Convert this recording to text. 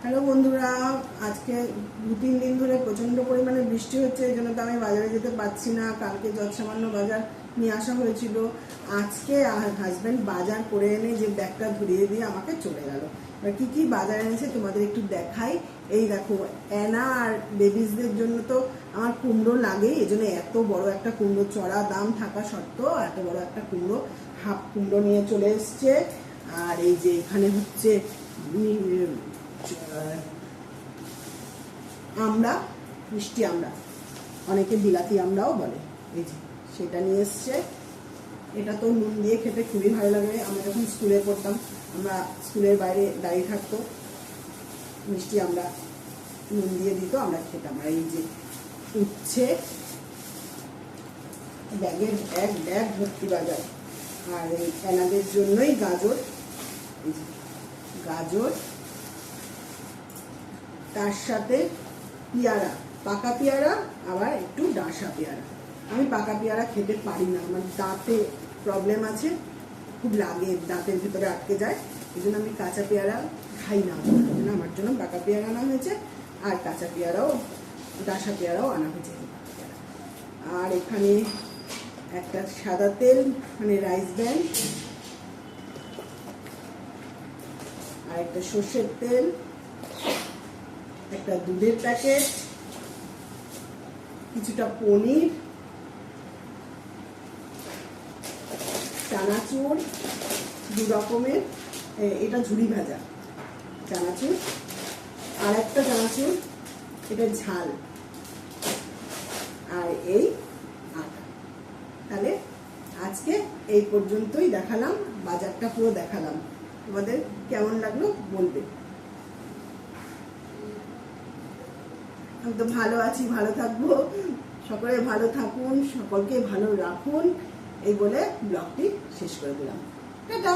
Hello বন্ধুরা, আজকে 2-3 দিন ধরে প্রচন্ড পরিমাণে বৃষ্টি হচ্ছে, এই জন্য তো আমি বাজারে যেতে পারছি না। কালকে যৎসামান্য বাজার নিয়ে আসা হয়েছিল। আজকে হাজব্যান্ড বাজার করে এনে যে ব্যাগটা ধরিয়ে দিয়ে আমাকে চলে গেল। এবার কি কি বাজার এনেছে তোমাদের একটু দেখাই। এই দেখো, অ্যানা আর বেবিসদের জন্য তো আমার কুমড়ো লাগেই, এই জন্য এত বড় একটা কুমড়ো, চড়া দাম থাকা সত্ত্বেও এত বড় একটা কুমড়ো, হাফ কুমড়ো নিয়ে চলে এসছে। আর এই যে এখানে হচ্ছে আমরা, মিষ্টি আমরা, অনেকে বিলাতি আমরাও বলে, এই যে সেটা নিয়ে এসছে। এটা তো নুন দিয়ে খেতে খুবই ভালো লাগে। আমরা যখন স্কুলে পড়তাম, আমরা স্কুলের বাইরে দাঁড়িয়ে থাকতো, মিষ্টি আমরা নুন দিয়ে দিত, আমরা খেতাম। আর এই যে উচ্ছে, ব্যাগের ব্যাগ ভর্তি বাজার। আর এই এনাদের জন্যই গাজর, এই যে গাজর, তার সাথে পেয়ারা, পাকা পেয়ারা, আবার একটু ডাঁসা পেয়ারা। আমি পাকা পেয়ারা খেতে পারি না, আমার দাঁতে প্রবলেম আছে, খুব লাগে, দাঁতের ভিতরে আটকে যায়, এই জন্য আমি কাঁচা পেয়ারা খাই না। আমার জন্য পাকা পেয়ারা আনা হয়েছে, আর কাঁচা পেয়ারাও, ডাঁসা পেয়ারাও আনা হয়েছে। আর এখানে একটা সাদা তেল, মানে রাইস ব্র্যান্ড, আর একটা সর্ষের তেল, একটা দুধের প্যাকেট, কিছুটা পনির, চানাচুর 2 রকমের, এটা ঝুড়ি ভাজা চানাচুর, আর একটা চানাচুর, এটা ঝাল, আর এই আটা। তাহলে আজকে এই পর্যন্তই দেখালাম, বাজারটা পুরো দেখালাম। তোমাদের কেমন লাগলো বলবে। আমি তো ভালো আছি, ভালো থাকবো, সকলে ভালো থাকুন, সকলকে ভালো রাখুন, এই বলে ব্লগটি শেষ করে দিলাম। টাটা।